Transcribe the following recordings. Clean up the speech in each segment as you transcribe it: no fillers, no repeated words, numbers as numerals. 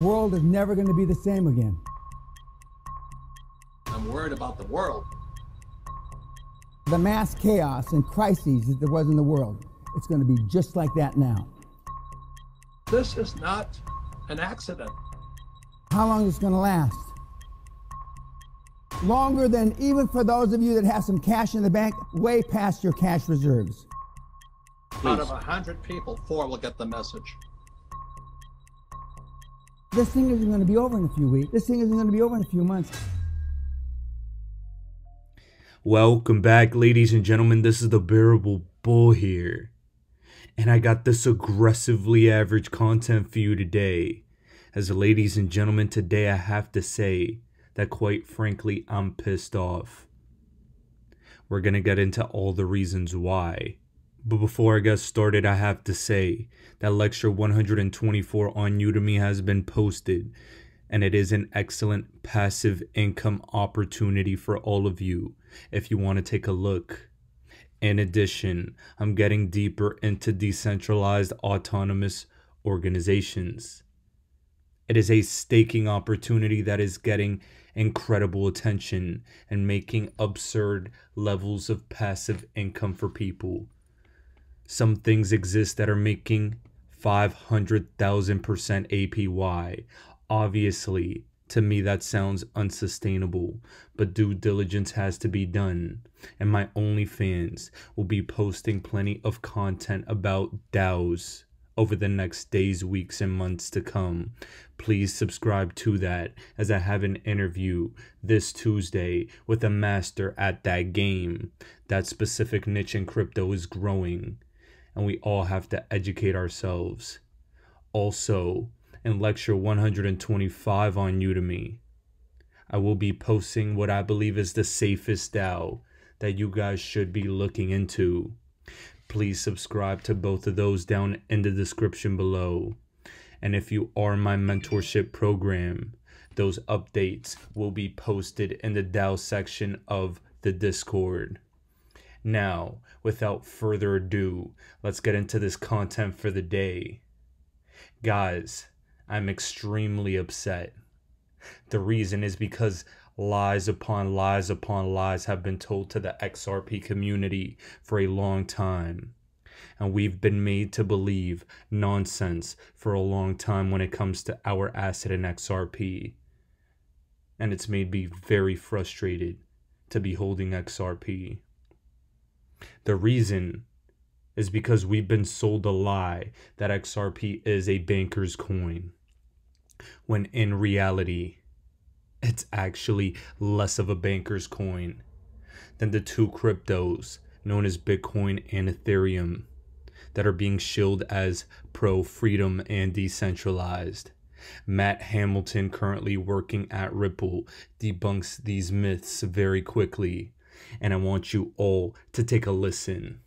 The world is never going to be the same again. I'm worried about the world. The mass chaos and crises that there was in the world, it's going to be just like that now. This is not an accident. How long is it going to last? Longer than even for those of you that have some cash in the bank, way past your cash reserves. Please. Out of 100 people, 4 will get the message. This thing isn't going to be over in a few weeks. This thing isn't going to be over in a few months. Welcome back, ladies and gentlemen. This is the Bearable Bull here. And I got this aggressively average content for you today. As ladies and gentlemen, today I have to say that quite frankly, I'm pissed off. We're going to get into all the reasons why. But before I get started, I have to say that lecture 124 on Udemy has been posted, and it is an excellent passive income opportunity for all of you if you want to take a look. In addition, I'm getting deeper into decentralized autonomous organizations. It is a staking opportunity that is getting incredible attention and making absurd levels of passive income for people. Some things exist that are making 500,000% APY. Obviously, to me that sounds unsustainable, but due diligence has to be done. And my OnlyFans will be posting plenty of content about DAOs over the next days, weeks, and months to come. Please subscribe to that, as I have an interview this Tuesday with a master at that game. That specific niche in crypto is growing, and we all have to educate ourselves. Also, in lecture 125 on Udemy, I will be posting what I believe is the safest DAO that you guys should be looking into. Please subscribe to both of those down in the description below. And if you are my mentorship program, those updates will be posted in the DAO section of the Discord. Now, without further ado, let's get into this content for the day. Guys, I'm extremely upset. The reason is because lies upon lies upon lies have been told to the XRP community for a long time. And we've been made to believe nonsense for a long time when it comes to our asset in XRP. And it's made me very frustrated to be holding XRP. The reason is because we've been sold a lie that XRP is a banker's coin, when in reality, it's actually less of a banker's coin than the two cryptos known as Bitcoin and Ethereum that are being shilled as pro-freedom and decentralized. Matt Hamilton, currently working at Ripple, debunks these myths very quickly, and I want you all to take a listen.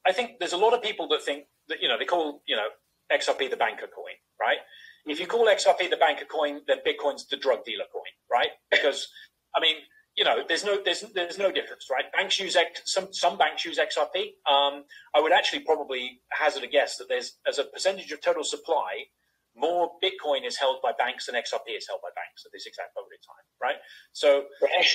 I think there's a lot of people that think that, they call, XRP the banker coin, right? If you call XRP the banker coin, then Bitcoin's the drug dealer coin, right? Because, there's no difference, right? Banks use some banks use XRP. I would actually probably hazard a guess that as a percentage of total supply, more Bitcoin is held by banks than XRP is held by banks at this exact moment in time, right? So, and it's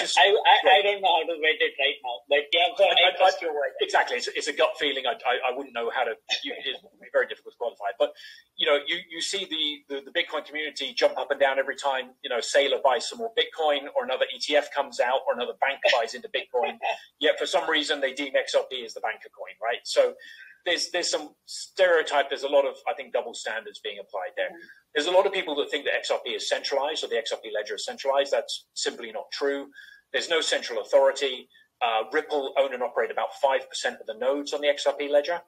just, I don't know how to weight it right now, but yeah, I trust your word. Exactly, it's a gut feeling. I wouldn't know how to. It would be very difficult to quantify. But you see the Bitcoin community jump up and down every time Saylor buys some more Bitcoin, or another ETF comes out, or another bank buys into Bitcoin. Yet for some reason they deem XRP as the banker coin, right? So there's some stereotype. There's a lot of, I think, double standards being applied there. There's a lot of people that think that XRP is centralized, or the XRP ledger is centralized. That's simply not true. There's no central authority. Ripple own and operate about 5% of the nodes on the XRP ledger.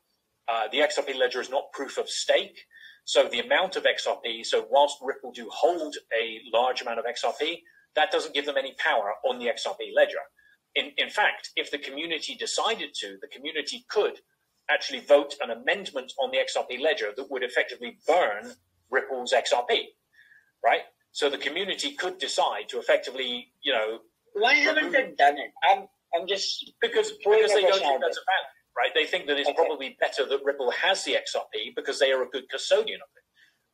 The XRP ledger is not proof of stake. So the amount of XRP, so whilst Ripple do hold a large amount of XRP, that doesn't give them any power on the XRP ledger. In fact, if the community decided to, the community could actually vote an amendment on the XRP ledger that would effectively burn Ripple's XRP, right? So the community could decide to effectively, Why haven't they done it? I'm just because they don't think that's a value, right? They think that it's probably better that Ripple has the XRP because they are a good custodian of it.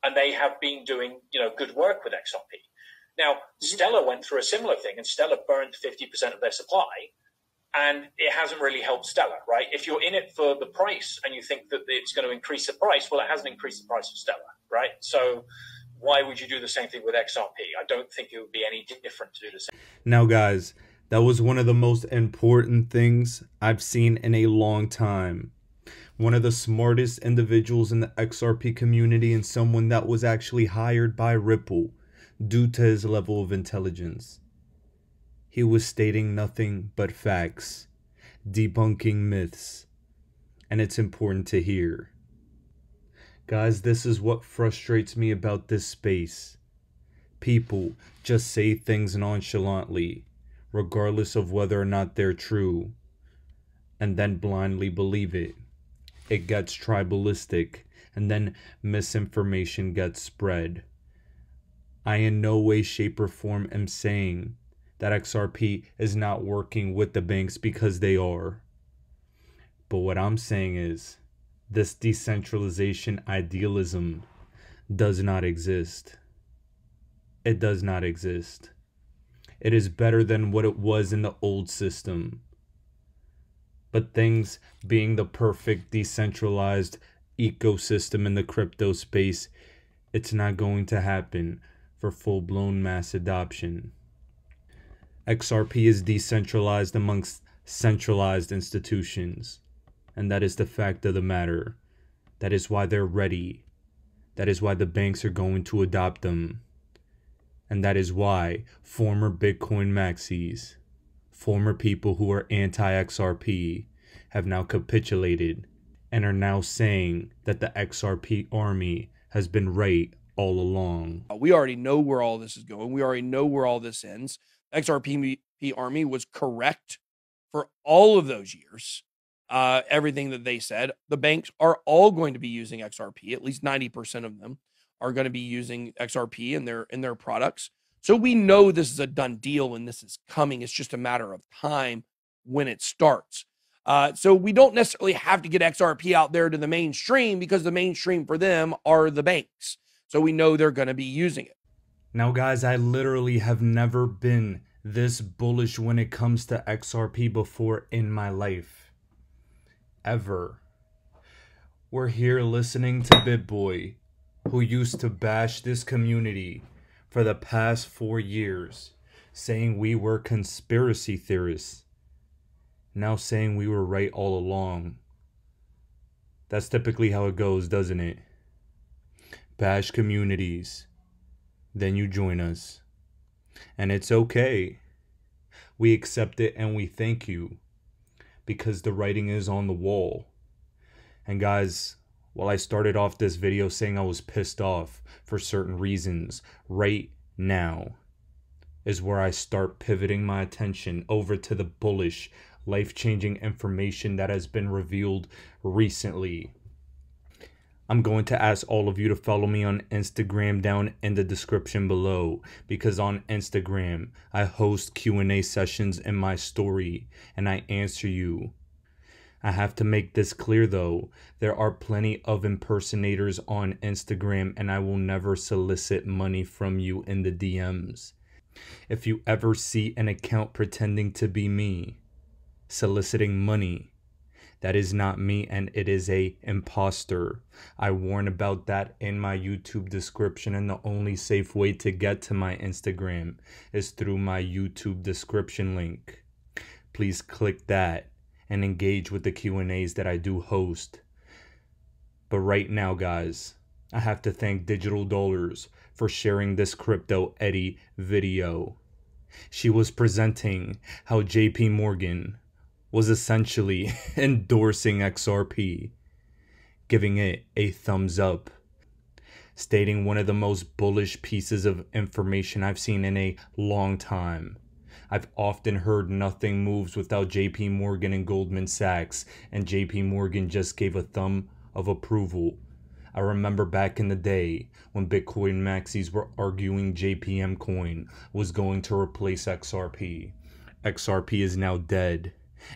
and they have been doing, good work with XRP. Now, Stellar went through a similar thing, and Stellar burned 50% of their supply, and it hasn't really helped Stellar, right? If you're in it for the price and you think that it's going to increase the price, well, it hasn't increased the price of Stellar, right? So why would you do the same thing with XRP? I don't think it would be any different to do the same. Now, guys, that was one of the most important things I've seen in a long time. One of the smartest individuals in the XRP community, and someone that was actually hired by Ripple due to his level of intelligence. He was stating nothing but facts, debunking myths, and it's important to hear. Guys, this is what frustrates me about this space. People just say things nonchalantly, regardless of whether or not they're true, and then blindly believe it. It gets tribalistic, and then misinformation gets spread. I in no way, shape, or form am saying that XRP is not working with the banks, because they are. But what I'm saying is, this decentralization idealism does not exist. It does not exist. It is better than what it was in the old system. But things being the perfect decentralized ecosystem in the crypto space, it's not going to happen for full-blown mass adoption. XRP is decentralized amongst centralized institutions. And that is the fact of the matter. That is why they're ready. That is why the banks are going to adopt them. And that is why former Bitcoin maxis, former people who are anti-XRP, have now capitulated and are now saying that the XRP army has been right all along. We already know where all this is going. We already know where all this ends. XRP army was correct for all of those years. Everything that they said. The banks are all going to be using XRP. At least 90% of them are going to be using XRP in their products. So we know this is a done deal and this is coming. It's just a matter of time when it starts. So we don't necessarily have to get XRP out there to the mainstream, because the mainstream for them are the banks. So we know they're going to be using it. Now, guys, I literally have never been this bullish when it comes to XRP before in my life. Ever. We're here listening to Bitboy, who used to bash this community for the past 4 years, saying we were conspiracy theorists, now saying we were right all along. That's typically how it goes, doesn't it? Bash communities, then you join us. And it's okay. We accept it and we thank you, because the writing is on the wall. And guys, while I started off this video saying I was pissed off for certain reasons, right now is where I start pivoting my attention over to the bullish, life-changing information that has been revealed recently. I'm going to ask all of you to follow me on Instagram down in the description below, because on Instagram I host Q&A sessions in my story and I answer you. I have to make this clear though, there are plenty of impersonators on Instagram and I will never solicit money from you in the DMs. If you ever see an account pretending to be me, soliciting money, that is not me and it is a imposter. I warn about that in my YouTube description, and the only safe way to get to my Instagram is through my YouTube description link. Please click that and engage with the Q&As that I do host. But right now, guys, I have to thank Digital Dollars for sharing this Crypto Eddie video. She was presenting how JP Morgan was essentially endorsing XRP, giving it a thumbs up, stating one of the most bullish pieces of information I've seen in a long time. I've often heard nothing moves without JP Morgan and Goldman Sachs, and JP Morgan just gave a thumb of approval. I remember back in the day when Bitcoin maxis were arguing JPM coin was going to replace XRP. XRP is now dead,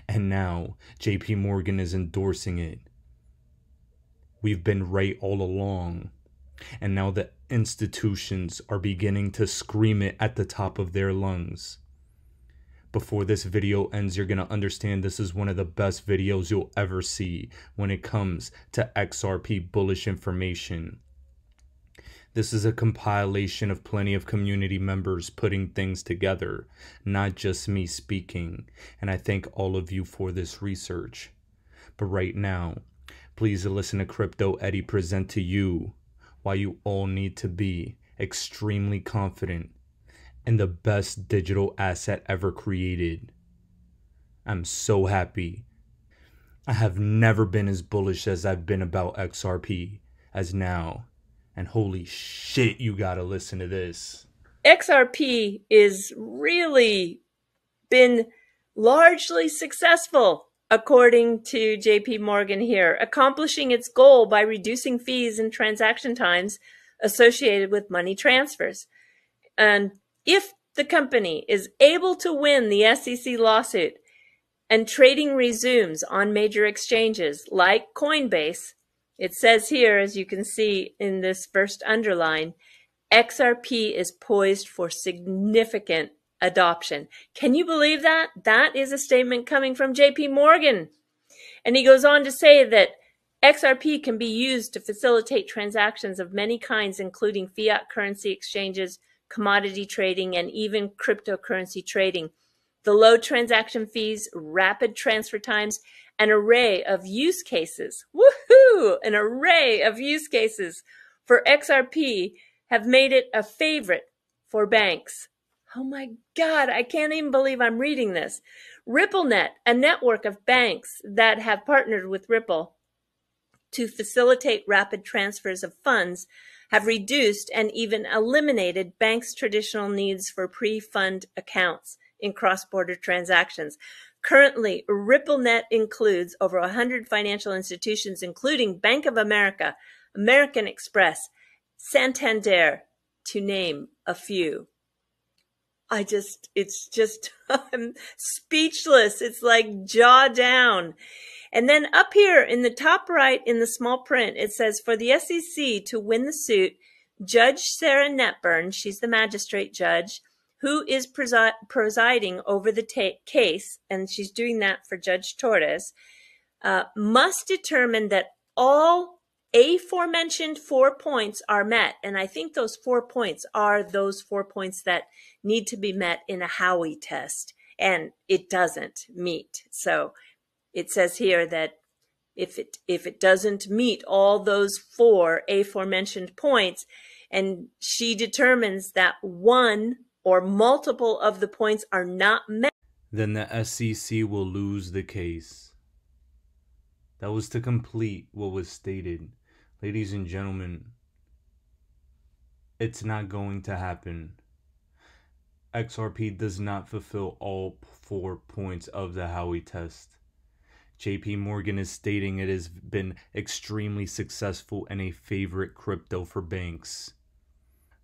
and now JP Morgan is endorsing it. We've been right all along. And now the institutions are beginning to scream it at the top of their lungs. Before this video ends, you're going to understand this is one of the best videos you'll ever see when it comes to XRP bullish information. This is a compilation of plenty of community members putting things together, not just me speaking, and I thank all of you for this research. But right now, please listen to Crypto Eddie present to you why you all need to be extremely confident in the best digital asset ever created. I'm so happy. I have never been as bullish as I've been about XRP as now. And holy shit, you gotta listen to this. XRP is really been largely successful, according to JP Morgan here, accomplishing its goal by reducing fees and transaction times associated with money transfers. And if the company is able to win the SEC lawsuit and trading resumes on major exchanges like Coinbase, it says here, as you can see in this first underline, XRP is poised for significant adoption. Can you believe that? That is a statement coming from JP Morgan. And he goes on to say that XRP can be used to facilitate transactions of many kinds, including fiat currency exchanges, commodity trading, and even cryptocurrency trading. The low transaction fees, rapid transfer times, an array of use cases. Woohoo! An array of use cases for XRP have made it a favorite for banks. Oh my God, I can't even believe I'm reading this. RippleNet, a network of banks that have partnered with Ripple to facilitate rapid transfers of funds, have reduced and even eliminated banks' traditional needs for pre-fund accounts in cross-border transactions. Currently, RippleNet includes over 100 financial institutions, including Bank of America, American Express, Santander, to name a few. I'm speechless. It's like jaw down. And then up here in the top right in the small print, it says, for the SEC to win the suit, Judge Sarah Netburn, she's the magistrate judge, who is presiding over the case, and she's doing that for Judge Torres, must determine that all aforementioned 4 points are met. And I think those 4 points are those 4 points that need to be met in a Howey test, and it doesn't meet. So it says here that if it doesn't meet all those 4 aforementioned points, and she determines that one or multiple of the points are not met, then the SEC will lose the case. That was to complete what was stated. Ladies and gentlemen, it's not going to happen. XRP does not fulfill all 4 points of the Howey test. JP Morgan is stating it has been extremely successful and a favorite crypto for banks.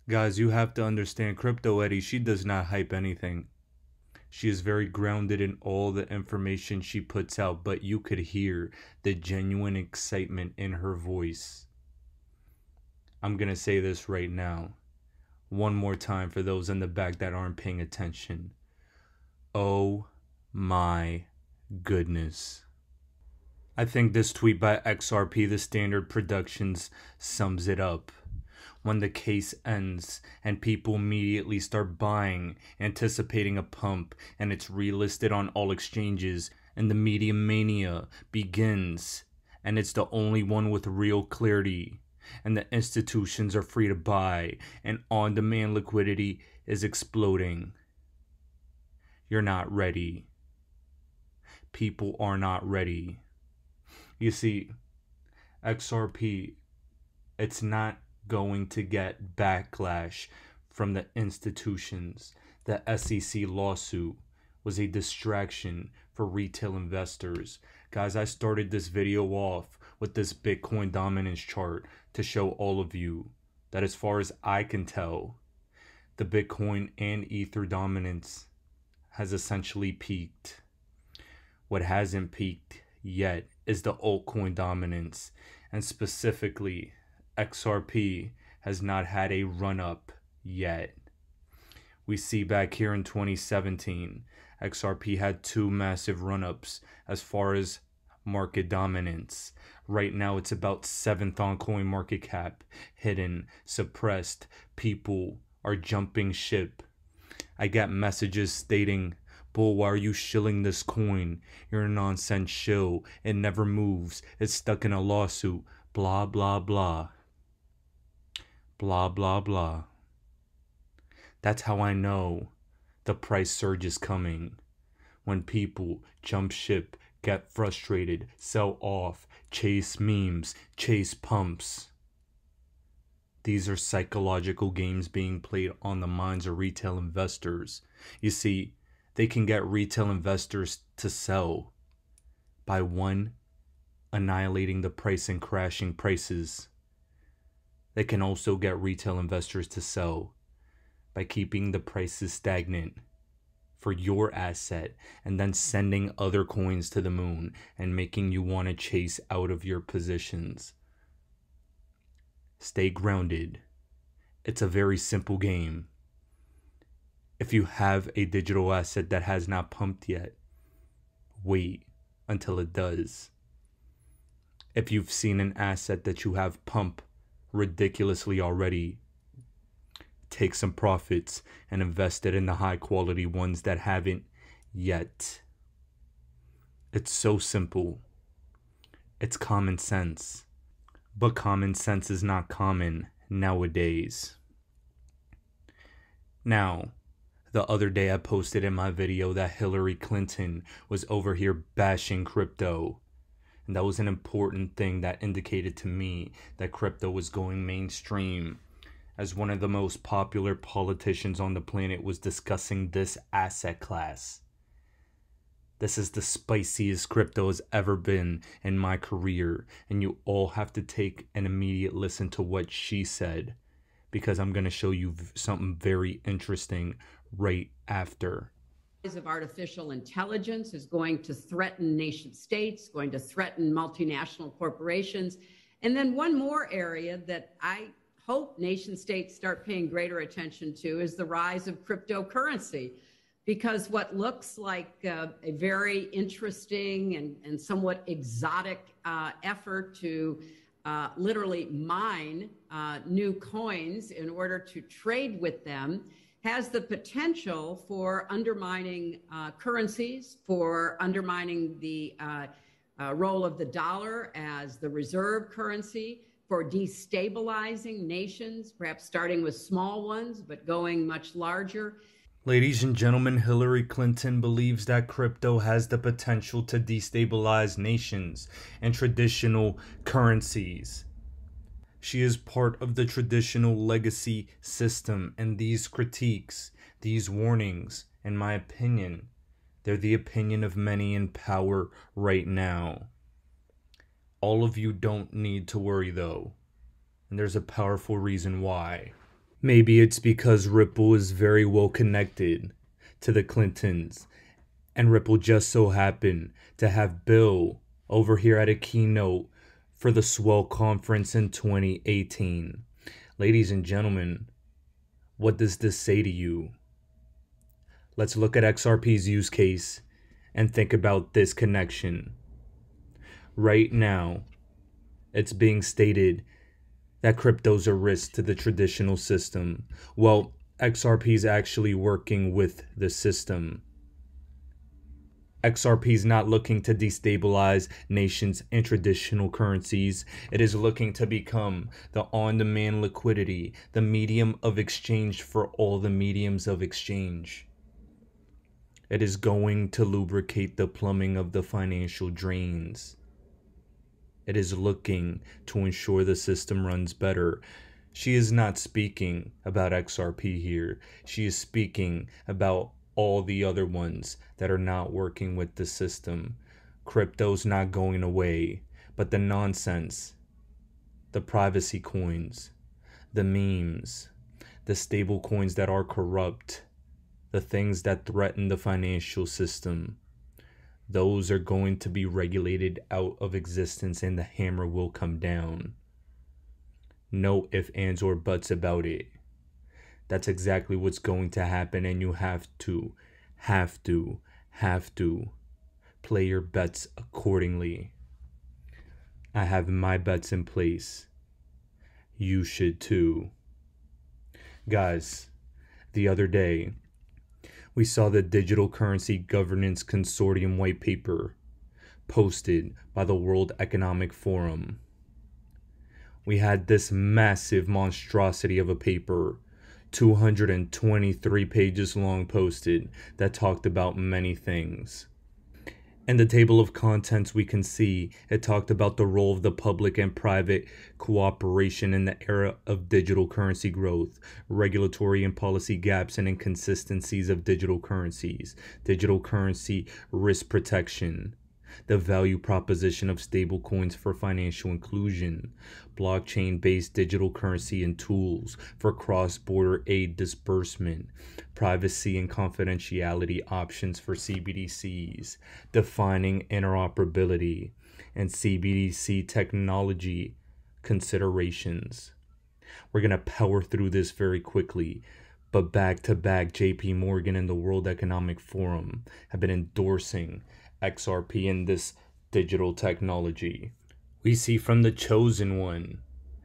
Guys, you have to understand, Crypto Eddie, she does not hype anything. She is very grounded in all the information she puts out, but you could hear the genuine excitement in her voice. I'm going to say this right now, one more time for those in the back that aren't paying attention. Oh my goodness. I think this tweet by XRP, the Standard Productions, sums it up. When the case ends and people immediately start buying, anticipating a pump, and it's relisted on all exchanges, and the media mania begins, and it's the only one with real clarity, and the institutions are free to buy, and on-demand liquidity is exploding. You're not ready. People are not ready. You see, XRP, it's not going to get backlash from the institutions. The SEC lawsuit was a distraction for retail investors. Guys, I started this video off with this Bitcoin Dominance Chart to show all of you that as far as I can tell, the Bitcoin and Ether dominance has essentially peaked. What hasn't peaked yet is the altcoin dominance, and specifically XRP has not had a run-up yet. We see back here in 2017, XRP had 2 massive run-ups as far as market dominance. Right now it's about 7th on coin market cap, hidden, suppressed. People are jumping ship. I got messages stating, "Bull, why are you shilling this coin? You're a nonsense shill. It never moves. It's stuck in a lawsuit. Blah, blah, blah. Blah, blah, blah." That's how I know the price surge is coming. When people jump ship, get frustrated, sell off, chase memes, chase pumps. These are psychological games being played on the minds of retail investors. You see, they can get retail investors to sell by 1, annihilating the price and crashing prices. They can also get retail investors to sell by keeping the prices stagnant for your asset and then sending other coins to the moon and making you want to chase out of your positions. Stay grounded. It's a very simple game. If you have a digital asset that has not pumped yet, wait until it does. If you've seen an asset that you have pump ridiculously already, take some profits and invest it in the high quality ones that haven't yet. It's so simple. It's common sense. But common sense is not common nowadays. Now, the other day I posted in my video that Hillary Clinton was over here bashing crypto. And that was an important thing that indicated to me that crypto was going mainstream, as one of the most popular politicians on the planet was discussing this asset class. This is the spiciest crypto has ever been in my career, and you all have to take an immediate listen to what she said, because I'm going to show you something very interesting right after. Of artificial intelligence is going to threaten nation states, going to threaten multinational corporations. And then one more area that I hope nation states start paying greater attention to is the rise of cryptocurrency, because what looks like a very interesting and somewhat exotic effort to literally mine new coins in order to trade with them has the potential for undermining currencies, for undermining the role of the dollar as the reserve currency, for destabilizing nations, perhaps starting with small ones, but going much larger. Ladies and gentlemen, Hillary Clinton believes that crypto has the potential to destabilize nations and traditional currencies. She is part of the traditional legacy system, and these critiques, these warnings, in my opinion, they're the opinion of many in power right now. All of you don't need to worry though, and there's a powerful reason why. Maybe it's because Ripple is very well connected to the Clintons, and Ripple just so happened to have Bill over here at a keynote for the Swell Conference in 2018. Ladies and gentlemen, what does this say to you? Let's look at XRP's use case and think about this connection. Right now, it's being stated that crypto's a risk to the traditional system. Well, XRP is actually working with the system. XRP is not looking to destabilize nations and traditional currencies. It is looking to become the on-demand liquidity, the medium of exchange for all the mediums of exchange. It is going to lubricate the plumbing of the financial drains. It is looking to ensure the system runs better. She is not speaking about XRP here. She is speaking about all the other ones that are not working with the system. Crypto's not going away, but the nonsense, the privacy coins, the memes, the stable coins that are corrupt, the things that threaten the financial system, those are going to be regulated out of existence, and the hammer will come down. No ifs, ands, or buts about it. That's exactly what's going to happen, and you have to play your bets accordingly. I have my bets in place. You should too. Guys, the other day, we saw the Digital Currency Governance Consortium white paper posted by the World Economic Forum. We had this massive monstrosity of a paper, 223 pages long, posted that talked about many things. In the table of contents, we can see it talked about the role of the public and private cooperation in the era of digital currency growth, regulatory and policy gaps and inconsistencies of digital currencies, digital currency risk protection, the value proposition of stablecoins for financial inclusion, blockchain-based digital currency and tools for cross-border aid disbursement, privacy and confidentiality options for CBDCs, defining interoperability, and CBDC technology considerations. We're going to power through this very quickly, but back to back, JP Morgan and the World Economic Forum have been endorsing XRP and this digital technology. We see from the chosen one,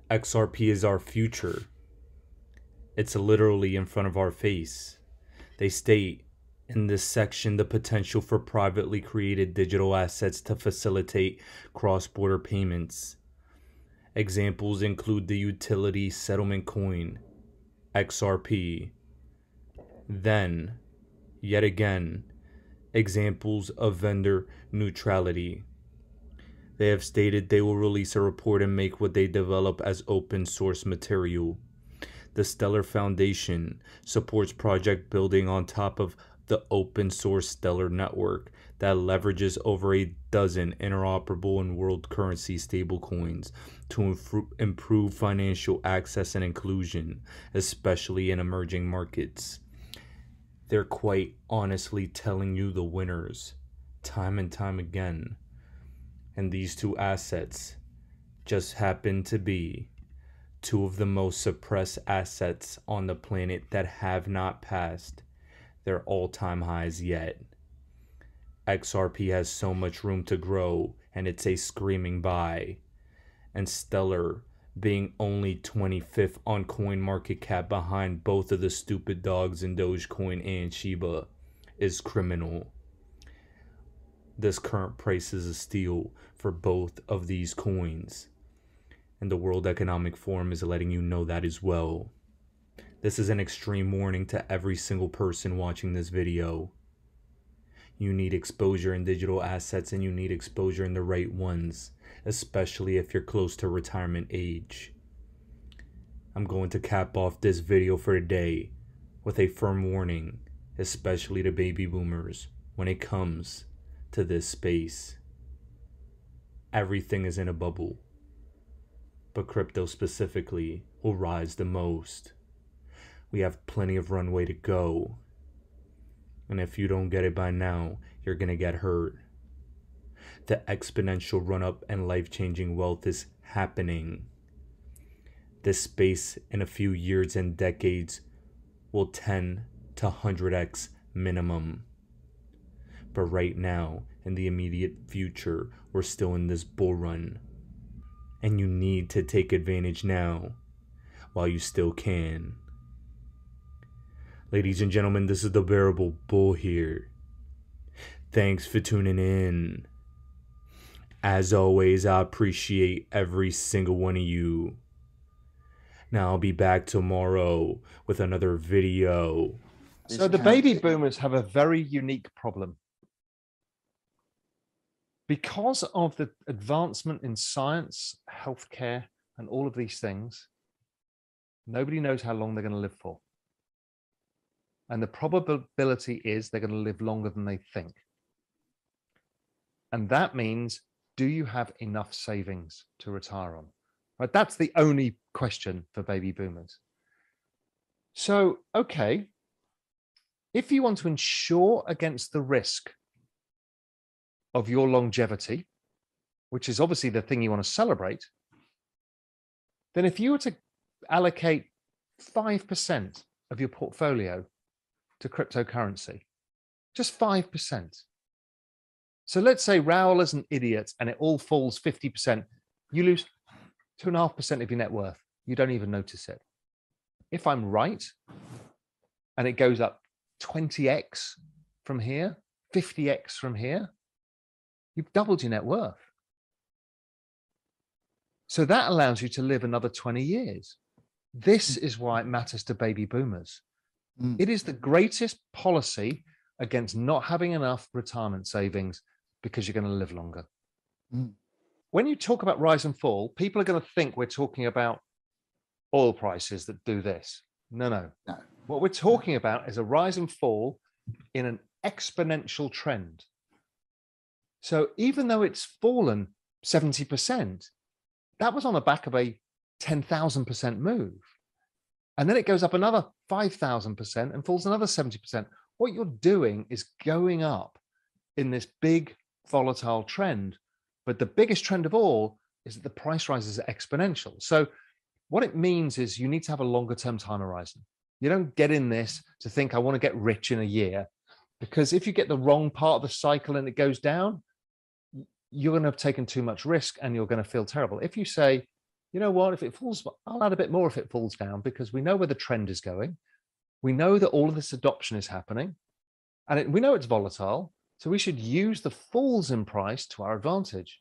XRP is our future. It's literally in front of our face. They state in this section the potential for privately created digital assets to facilitate cross-border payments. Examples include the utility settlement coin, XRP. Then, yet again, examples of vendor neutrality. They have stated they will release a report and make what they develop as open source material. The Stellar Foundation supports project building on top of the open source Stellar network that leverages over a dozen interoperable and world currency stablecoins to improve financial access and inclusion, especially in emerging markets. They're quite honestly telling you the winners, time and time again. And these two assets just happen to be two of the most suppressed assets on the planet that have not passed their all-time highs yet. XRP has so much room to grow, and it's a screaming buy. And Stellar, being only 25th on CoinMarketCap behind both of the stupid dogs in Dogecoin and Shiba, is criminal. This current price is a steal for both of these coins, and the World Economic Forum is letting you know that as well. This is an extreme warning to every single person watching this video. You need exposure in digital assets, and you need exposure in the right ones, especially if you're close to retirement age. I'm going to cap off this video for today with a firm warning, especially to baby boomers, when it comes to this space. Everything is in a bubble, but crypto specifically will rise the most. We have plenty of runway to go, and if you don't get it by now, you're gonna get hurt. The exponential run-up and life-changing wealth is happening. This space in a few years and decades will 10 to 100x minimum. But right now, in the immediate future, we're still in this bull run. And you need to take advantage now, while you still can. Ladies and gentlemen, this is the Bearable Bull here. Thanks for tuning in. As always, I appreciate every single one of you. Now I'll be back tomorrow with another video. So the baby boomers have a very unique problem. Because of the advancement in science, healthcare, and all of these things, nobody knows how long they're going to live for. And the probability is they're going to live longer than they think. And that means, do you have enough savings to retire on? Right, that's the only question for baby boomers. So, okay, if you want to insure against the risk of your longevity, which is obviously the thing you want to celebrate, then if you were to allocate 5% of your portfolio to cryptocurrency, just 5%. So let's say Raoul is an idiot and it all falls 50%. You lose 2.5% of your net worth. You don't even notice it. If I'm right, and it goes up 20x from here, 50x from here, you've doubled your net worth. So that allows you to live another 20 years. This is why it matters to baby boomers. It is the greatest policy against not having enough retirement savings because you're going to live longer. When you talk about rise and fall, people are going to think we're talking about oil prices that do this. No. What we're talking about is a rise and fall in an exponential trend. So even though it's fallen 70%, that was on the back of a 10,000% move. And then it goes up another 5,000% and falls another 70%. What you're doing is going up in this big volatile trend. But the biggest trend of all is that the price rises are exponential. So what it means is you need to have a longer term time horizon. You don't get in this to think I want to get rich in a year, because if you get the wrong part of the cycle and it goes down, you're going to have taken too much risk and you're going to feel terrible. If you say, you know what, if it falls, I'll add a bit more if it falls down, because we know where the trend is going. We know that all of this adoption is happening and we know it's volatile. So we should use the falls in price to our advantage.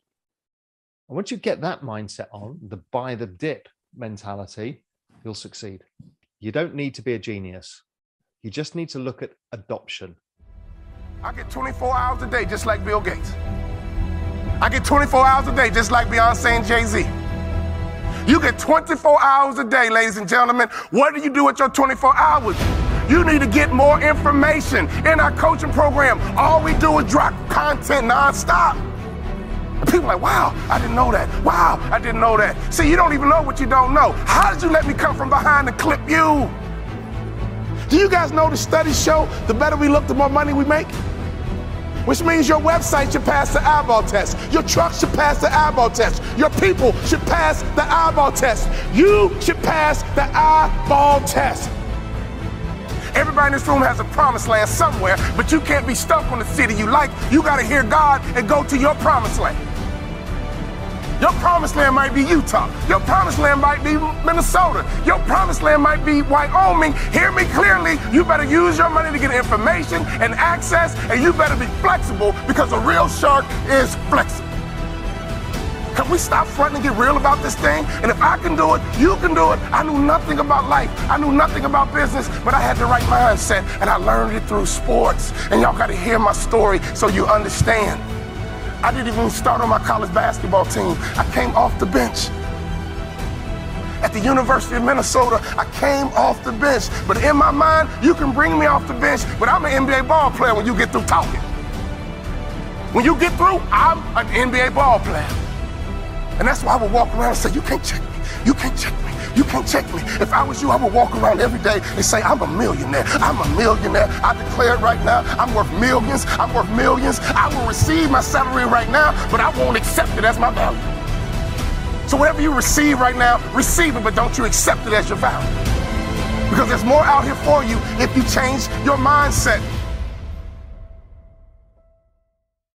And once you get that mindset on, the buy the dip mentality, you'll succeed. You don't need to be a genius. You just need to look at adoption. I get 24 hours a day, just like Bill Gates. I get 24 hours a day, just like Beyonce and Jay-Z. You get 24 hours a day, ladies and gentlemen. What do you do with your 24 hours? You need to get more information. In our coaching program, all we do is drop content nonstop. And people are like, wow, I didn't know that. Wow, I didn't know that. See, you don't even know what you don't know. How did you let me come from behind and clip you? Do you guys know the studies show the better we look, the more money we make? Which means your website should pass the eyeball test. Your truck should pass the eyeball test. Your people should pass the eyeball test. You should pass the eyeball test. Everybody in this room has a promised land somewhere, but you can't be stuck on the city you like. You got to hear God and go to your promised land. Your promised land might be Utah. Your promised land might be Minnesota. Your promised land might be Wyoming. Hear me clearly. You better use your money to get information and access, and you better be flexible, because a real shark is flexible. Can we stop fronting and get real about this thing? And if I can do it, you can do it. I knew nothing about life. I knew nothing about business, but I had the right mindset, and I learned it through sports. And y'all got to hear my story so you understand. I didn't even start on my college basketball team. I came off the bench. At the University of Minnesota, I came off the bench. But in my mind, you can bring me off the bench, but I'm an NBA ball player when you get through talking. When you get through, I'm an NBA ball player. And that's why I would walk around and say, you can't check me. You can't check me. You can't check me. If I was you, I would walk around every day and say, I'm a millionaire. I'm a millionaire. I declare it right now. I'm worth millions. I'm worth millions. I will receive my salary right now, but I won't accept it as my value. So whatever you receive right now, receive it, but don't you accept it as your value. Because there's more out here for you if you change your mindset.